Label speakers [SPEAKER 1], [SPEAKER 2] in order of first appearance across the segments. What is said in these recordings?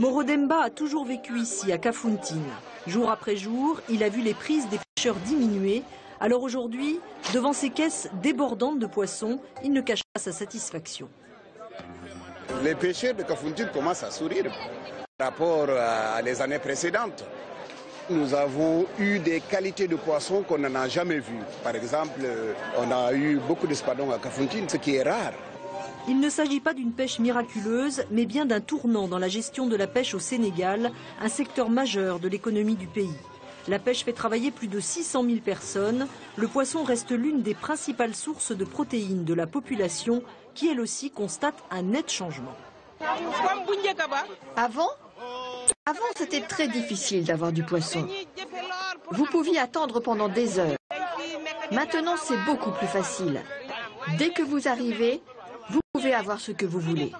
[SPEAKER 1] Moro Demba a toujours vécu ici, à Kafountine. Jour après jour, il a vu les prises des pêcheurs diminuer. Alors aujourd'hui, devant ces caisses débordantes de poissons, il ne cache pas sa satisfaction.
[SPEAKER 2] Les pêcheurs de Kafountine commencent à sourire par rapport à les années précédentes. Nous avons eu des qualités de poissons qu'on n'en a jamais vues. Par exemple, on a eu beaucoup d'espadons à Kafountine, ce qui est rare.
[SPEAKER 1] Il ne s'agit pas d'une pêche miraculeuse, mais bien d'un tournant dans la gestion de la pêche au Sénégal, un secteur majeur de l'économie du pays. La pêche fait travailler plus de 600 000 personnes. Le poisson reste l'une des principales sources de protéines de la population, qui elle aussi constate un net changement.
[SPEAKER 3] Avant, c'était très difficile d'avoir du poisson. Vous pouviez attendre pendant des heures. Maintenant, c'est beaucoup plus facile. Dès que vous arrivez, vous pouvez avoir ce que vous voulez.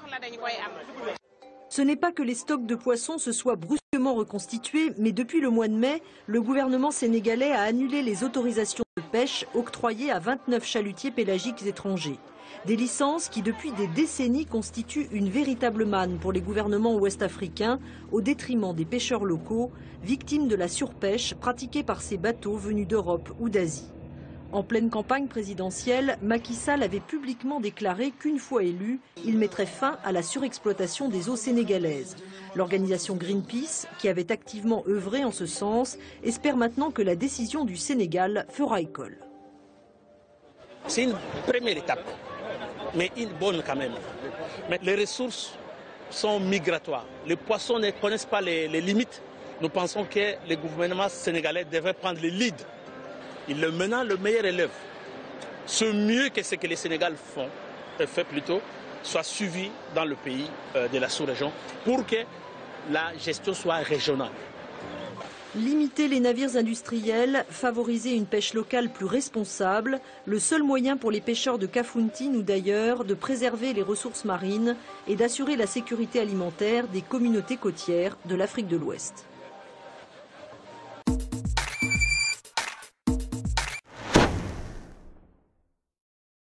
[SPEAKER 1] Ce n'est pas que les stocks de poissons se soient brusquement reconstitués, mais depuis le mois de mai, le gouvernement sénégalais a annulé les autorisations de pêche octroyées à 29 chalutiers pélagiques étrangers. Des licences qui, depuis des décennies, constituent une véritable manne pour les gouvernements ouest-africains, au détriment des pêcheurs locaux, victimes de la surpêche pratiquée par ces bateaux venus d'Europe ou d'Asie. En pleine campagne présidentielle, Macky Sall avait publiquement déclaré qu'une fois élu, il mettrait fin à la surexploitation des eaux sénégalaises. L'organisation Greenpeace, qui avait activement œuvré en ce sens, espère maintenant que la décision du Sénégal fera école.
[SPEAKER 4] C'est une première étape, mais une bonne quand même. Mais les ressources sont migratoires. Les poissons ne connaissent pas les limites. Nous pensons que le gouvernement sénégalais devrait prendre le lead. Il est maintenant le meilleur élève. Ce mieux que ce que les Sénégal fait plutôt, soit suivi dans le pays de la sous-région pour que la gestion soit régionale.
[SPEAKER 1] Limiter les navires industriels, favoriser une pêche locale plus responsable, le seul moyen pour les pêcheurs de Kafountine ou d'ailleurs de préserver les ressources marines et d'assurer la sécurité alimentaire des communautés côtières de l'Afrique de l'Ouest.